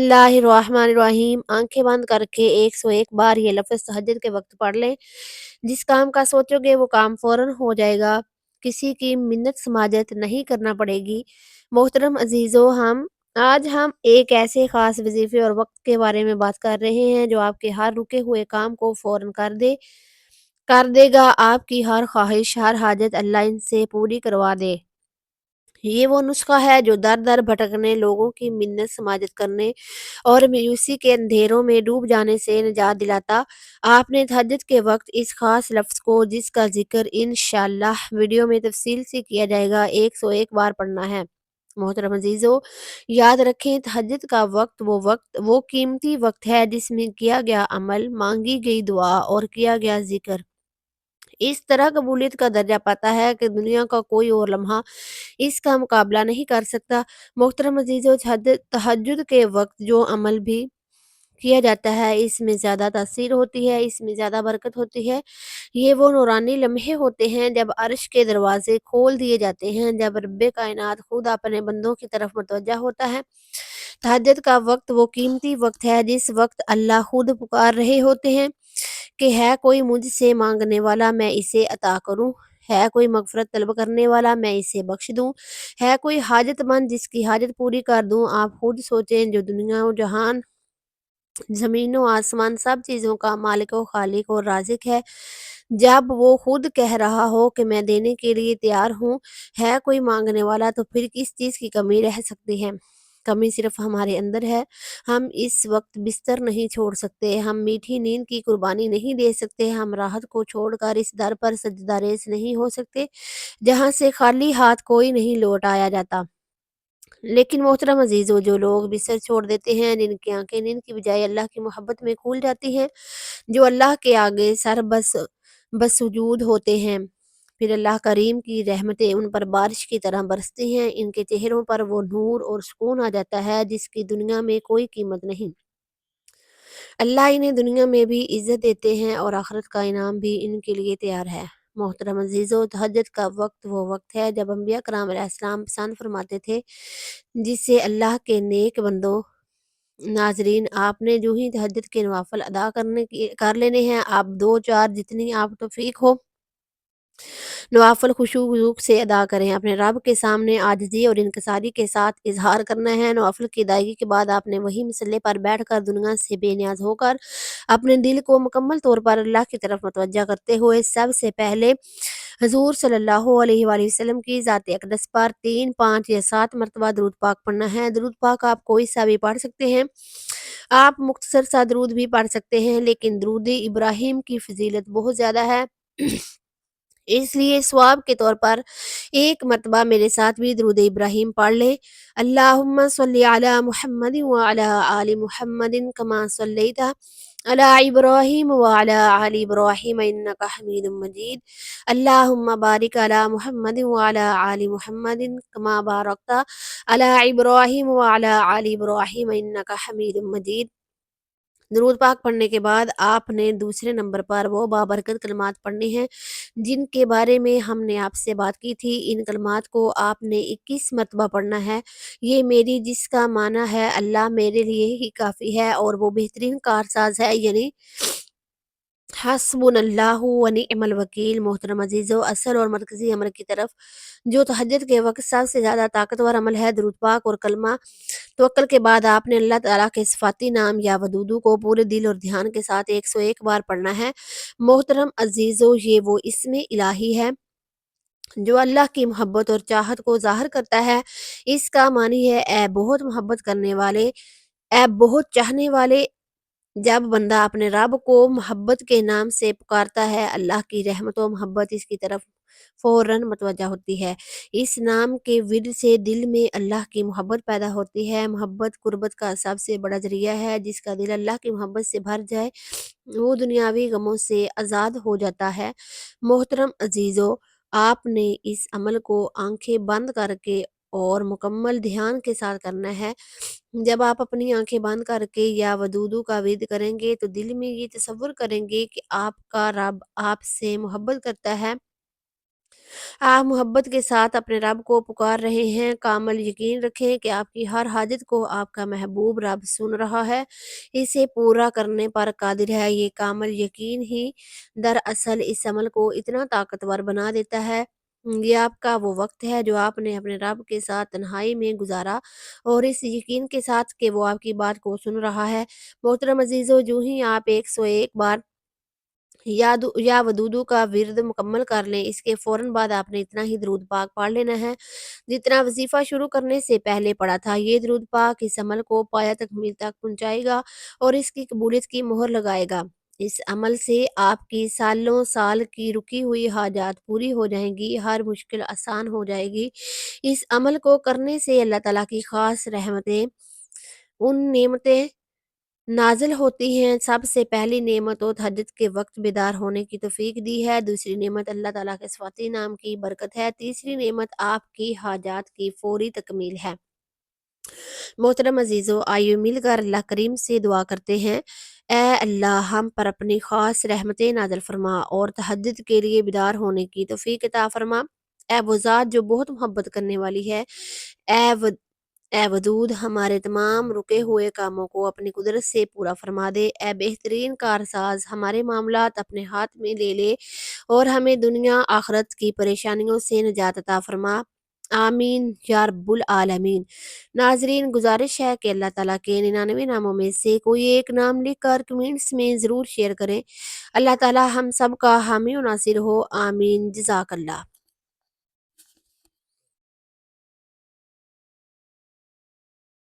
बिस्मिल्लाहिर्रहमानिर्रहीम। आंखें बंद करके 101 बार ये लफ्ज़ तहज्जुद के वक्त पढ़ लें। जिस काम का सोचोगे वो काम फ़ौरन हो जाएगा। किसी की मिन्नत समाजत नहीं करना पड़ेगी। मोहतरम अजीज़ों, आज हम एक ऐसे ख़ास वजीफ़े और वक्त के बारे में बात कर रहे हैं जो आपके हर रुके हुए काम को फ़ौरन कर देगा। आपकी हर ख्वाहिश, हर हाजत अल्लाह इनसे पूरी करवा दे। ये वो नुस्खा है जो दर दर भटकने, लोगों की मिन्नत समाजत करने और मायूसी के अंधेरों में डूब जाने से निजात दिलाता। आपने तहज्जुद के वक्त इस खास लफ्ज़ को, जिसका जिक्र इंशाअल्लाह वीडियो में तफसील से किया जाएगा, 101 बार पढ़ना है। मोहतरम अजीज़ों, याद रखें, तहज्जुद का वक्त वो कीमती वक्त है जिसमें किया गया अमल, मांगी गई दुआ और किया गया जिक्र इस तरह कबूलियत का दर्जा पाता है कि दुनिया का कोई और लम्हा इसका मुकाबला नहीं कर सकता। मोहतरम अजीज़ों, तहज्जुद के वक्त जो अमल भी किया जाता है, इसमें ज़्यादा तासीर होती है, इसमें ज़्यादा बरकत होती है। ये वो नूरानी लम्हे होते हैं जब अर्श के दरवाजे खोल दिए जाते हैं, जब रब्बे कायनात खुद अपने बंदों की तरफ मुतवज्जा होता है। तहज्जुद का वक्त वो कीमती वक्त है जिस वक्त अल्लाह खुद पुकार रहे होते हैं कि है कोई मुझसे मांगने वाला, मैं इसे अता करूं। है कोई मगफरत तलब करने वाला, मैं इसे बख्श दूं। है कोई हाजतमंद, जिसकी हाजत पूरी कर दूं। आप खुद सोचें, जो दुनिया और जहान, ज़मीन व आसमान, सब चीज़ों का मालिक व खालिक और राज़िक है, जब वो खुद कह रहा हो कि मैं देने के लिए तैयार हूँ, है कोई माँगने वाला, तो फिर किस चीज़ की कमी रह सकती है? कमी सिर्फ़ हमारे अंदर है। हम इस वक़्त बिस्तर नहीं छोड़ सकते, हम मीठी नींद की कुर्बानी नहीं दे सकते, हम राहत को छोड़कर इस दर पर सजदा रेज़ नहीं हो सकते, जहाँ से खाली हाथ कोई नहीं लौट आया जाता। लेकिन मोहतरम अजीज़ों, जो लोग बिस्तर छोड़ देते हैं, जिनकी आँखें नींद की बजाय अल्लाह की मोहब्बत में खुल जाती हैं, जो अल्लाह के आगे बसुजूद होते हैं, फिर अल्लाह करीम की रहमतें उन पर बारिश की तरह बरसती हैं। इनके चेहरों पर वो नूर और सुकून आ जाता है जिसकी दुनिया में कोई कीमत नहीं। अल्लाह इन्हें दुनिया में भी इज़्ज़त देते हैं और आखिरत का इनाम भी इनके लिए तैयार है। मोहतरम अजीज़ों, तहज्जुद का वक्त वो वक्त है जब अम्बिया कराम अलैहिस्सलाम पसंद फरमाते थे, जिससे अल्लाह के नेक बंदों, नाज़रीन, आपने जो ही तहज्जुद के नवाफ़िल अदा कर लेने हैं, आप 2-4 जितनी आप तौफ़ीक हो, नवाफ़िल खुशू-ख़ुज़ू से अदा करें। अपने रब के सामने आजिज़ी और इनकिसारी के साथ इज़हार करना है। नवाफ़िल की अदायगी के बाद आपने वही मसल्ले पर बैठकर दुनिया से बेनियाज़ होकर अपने दिल को मुकम्मल तौर पर अल्लाह की तरफ मुतवज्जा करते हुए सबसे पहले हज़ूर सल्लल्लाहु अलैहि वसल्लम की ज़ात अक़दस पर 3, 5 या 7 मरतबा दरूद पाक पढ़ना है। दरूद पाक आप कोई सा भी पढ़ सकते हैं। आप मुख्तसर सा दरूद भी पढ़ सकते हैं, लेकिन दरूद इब्राहीम की फ़ज़ीलत बहुत ज़्यादा है। इसलिए सवाब के तौर पर एक मरतबा मेरे साथ भी दरूद इब्राहीम पढ़ लें। अल्लाहुम्मा सल्लि अला मुहम्मदिन व अला आलि मुहम्मदिन कमा सल्लैता अला इब्राहीम व अला आलि इब्राहीम इन्नका हमीदुम मजीद। अल्लाहुम्मा बारिक अला मुहम्मदिन व अला आलि मुहम्मदिन कमा बारकता अला इब्राहीम व अला आलि इब्राहीम इन्नका हमीदुम मजीद। दरूद पाक पढ़ने के बाद आपने दूसरे नंबर पर वो बाबरकत कलमात पढ़ने हैं जिनके बारे में हमने आपसे बात की थी। इन कलमात को आपने 21 मरतबा पढ़ना है। ये मेरी, जिसका माना है अल्लाह मेरे लिए ही काफ़ी है और वो बेहतरीन कारसाज है, यानी हस्बुनल्लाहु व निअमल वकील। मोहतरम अजीज़ों, असल और मरकज़ी अमल की तरफ जो तहज्जुद के वक्त सबसे ज़्यादा ताकतवर अमल है, दरूद पाक और कलमा तवक्कुल के बाद आपने अल्लाह ताला के सिफ़ाती नाम या वदूदू को पूरे दिल और ध्यान के साथ 101 बार पढ़ना है। मोहतरम अजीज़ों, ये वो इस्मे इलाही है जो अल्लाह की मोहब्बत और चाहत को ज़ाहिर करता है। इसका मानी है, ए बहुत मोहब्बत करने वाले, ए बहुत चाहने वाले। जब बंदा अपने रब को मोहब्बत के नाम से पुकारता है, अल्लाह की रहमत व मोहब्बत इसकी तरफ फ़ौरन मुतवज्जा होती है। इस नाम के विर्द से दिल में अल्लाह की मोहब्बत पैदा होती है। मोहब्बत कुर्बत का सबसे बड़ा ज़रिया है। जिसका दिल अल्लाह की मोहब्बत से भर जाए, वो दुनियावी गमों से आज़ाद हो जाता है। मोहतरम अजीज़ों, आपने इस अमल को आंखें बंद करके और मुकम्मल ध्यान के साथ करना है। जब आप अपनी आंखें बंद करके या वदूदू का विद करेंगे, तो दिल में ये तसव्वुर करेंगे कि आपका रब आपसे मोहब्बत करता है آپ محبت کے ساتھ اپنے رب کو پکار رہے ہیں، کامل یقین رکھیں کہ آپ کی ہر حاجت کو آپ کا محبوب رب سن رہا ہے، اسے پورا کرنے پر قادر ہے۔ یہ کامل یقین ہی دراصل اس عمل کو اتنا طاقتور بنا دیتا ہے۔ یہ آپ کا وہ وقت ہے جو آپ نے اپنے رب کے ساتھ تنہائی میں گزارا، اور اس یقین کے ساتھ کہ وہ آپ کی بات کو سن رہا ہے۔ محترم عزیزو، جو ہی آپ 101 بار یا ودودو کا ورد مکمل کر لیں، اس کے فوراً بعد آپ نے اتنا ہی درود پاک پڑھ لینا ہے جتنا وظیفہ شروع کرنے سے پہلے پڑھا تھا۔ یہ درود پاک اس عمل کو پایہ تکمیل تک پہنچائے گا اور اس کی قبولیت کی مہر لگائے گا۔ اس عمل سے آپ کی سالوں سال کی رکی ہوئی حاجات پوری ہو جائیں گی، ہر مشکل آسان ہو جائے گی۔ اس عمل کو کرنے سے اللہ تعالیٰ کی خاص رحمتیں، ان نعمتیں نازل ہوتی ہیں۔ سب سے پہلی نعمت و تہجد کے وقت بیدار ہونے کی توفیق دی ہے۔ دوسری نعمت اللہ تعالیٰ کے صفاتی نام کی برکت ہے۔ تیسری نعمت آپ کی حاجات کی فوری تکمیل ہے۔ محترم عزیزو، آئیے مل کر اللہ کریم سے دعا کرتے ہیں۔ اے اللہ، ہم پر اپنی خاص رحمتیں نازل فرما اور تہجد کے لیے بیدار ہونے کی توفیق عطا فرما۔ اے وہ ذات جو بہت محبت کرنے والی ہے، اے اے ودود، ہمارے تمام رکے ہوئے کاموں کو اپنی قدرت سے پورا فرما دے۔ اے بہترین کارساز، ہمارے معاملات اپنے ہاتھ میں لے لے اور ہمیں دنیا آخرت کی پریشانیوں سے نجات عطا فرما۔ آمین یا رب العالمین۔ ناظرین، گزارش ہے کہ اللہ تعالیٰ کے 99 ناموں میں سے کوئی ایک نام لکھ کر کمنٹس میں ضرور شیئر کریں۔ اللہ تعالیٰ ہم سب کا حامی و ناصر ہو، آمین۔ جزاک اللہ۔